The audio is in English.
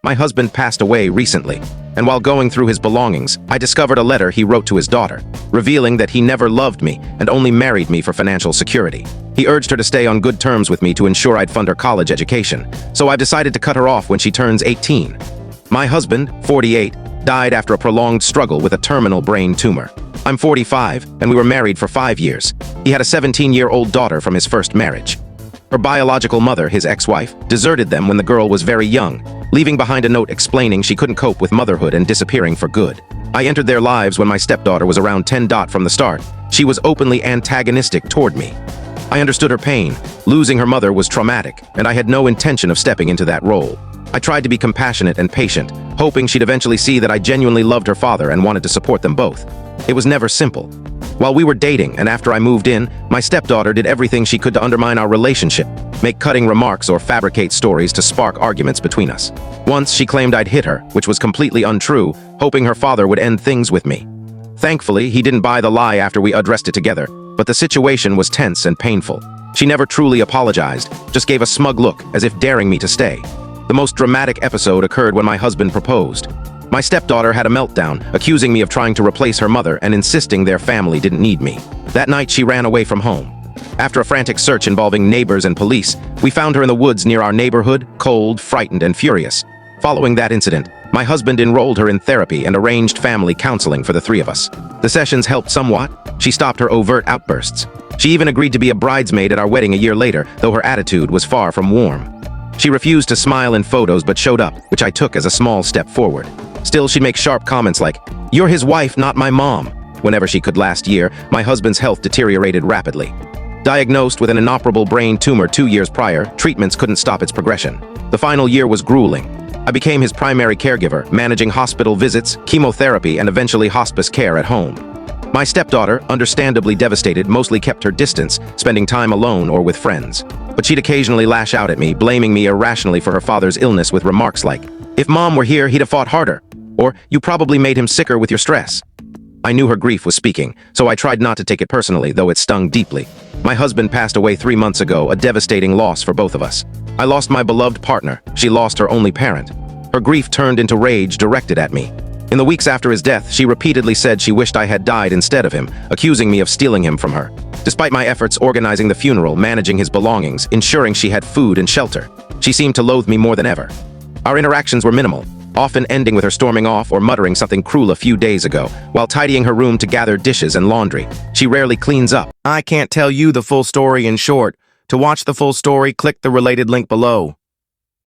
My husband passed away recently, and while going through his belongings, I discovered a letter he wrote to his daughter, revealing that he never loved me and only married me for financial security. He urged her to stay on good terms with me to ensure I'd fund her college education, so I've decided to cut her off when she turns 18. My husband, 48, died after a prolonged struggle with a terminal brain tumor. I'm 45, and we were married for 5 years. He had a 17-year-old daughter from his first marriage. Her biological mother, his ex-wife, deserted them when the girl was very young, leaving behind a note explaining she couldn't cope with motherhood and disappearing for good. I entered their lives when my stepdaughter was around 10 from the start. She was openly antagonistic toward me. I understood her pain. Losing her mother was traumatic, and I had no intention of stepping into that role. I tried to be compassionate and patient, hoping she'd eventually see that I genuinely loved her father and wanted to support them both. It was never simple. While we were dating and after I moved in, my stepdaughter did everything she could to undermine our relationship, make cutting remarks or fabricate stories to spark arguments between us. Once she claimed I'd hit her, which was completely untrue, hoping her father would end things with me. Thankfully, he didn't buy the lie after we addressed it together, but the situation was tense and painful. She never truly apologized, just gave a smug look as if daring me to stay. The most dramatic episode occurred when my husband proposed. My stepdaughter had a meltdown, accusing me of trying to replace her mother and insisting their family didn't need me. That night, she ran away from home. After a frantic search involving neighbors and police, we found her in the woods near our neighborhood, cold, frightened, and furious. Following that incident, my husband enrolled her in therapy and arranged family counseling for the three of us. The sessions helped somewhat. She stopped her overt outbursts. She even agreed to be a bridesmaid at our wedding a year later, though her attitude was far from warm. She refused to smile in photos but showed up, which I took as a small step forward. Still, she'd make sharp comments like, "You're his wife, not my mom." Whenever she could. Last year, my husband's health deteriorated rapidly. Diagnosed with an inoperable brain tumor 2 years prior, treatments couldn't stop its progression. The final year was grueling. I became his primary caregiver, managing hospital visits, chemotherapy, and eventually hospice care at home. My stepdaughter, understandably devastated, mostly kept her distance, spending time alone or with friends. But she'd occasionally lash out at me, blaming me irrationally for her father's illness with remarks like, "If Mom were here, he'd have fought harder," or "You probably made him sicker with your stress." I knew her grief was speaking, so I tried not to take it personally, though it stung deeply. My husband passed away 3 months ago, a devastating loss for both of us. I lost my beloved partner. She lost her only parent. Her grief turned into rage directed at me. In the weeks after his death, she repeatedly said she wished I had died instead of him, accusing me of stealing him from her. Despite my efforts organizing the funeral, managing his belongings, ensuring she had food and shelter, she seemed to loathe me more than ever. Our interactions were minimal, often ending with her storming off or muttering something cruel a few days ago, while tidying her room to gather dishes and laundry. She rarely cleans up. I can't tell you the full story in short. To watch the full story, click the related link below.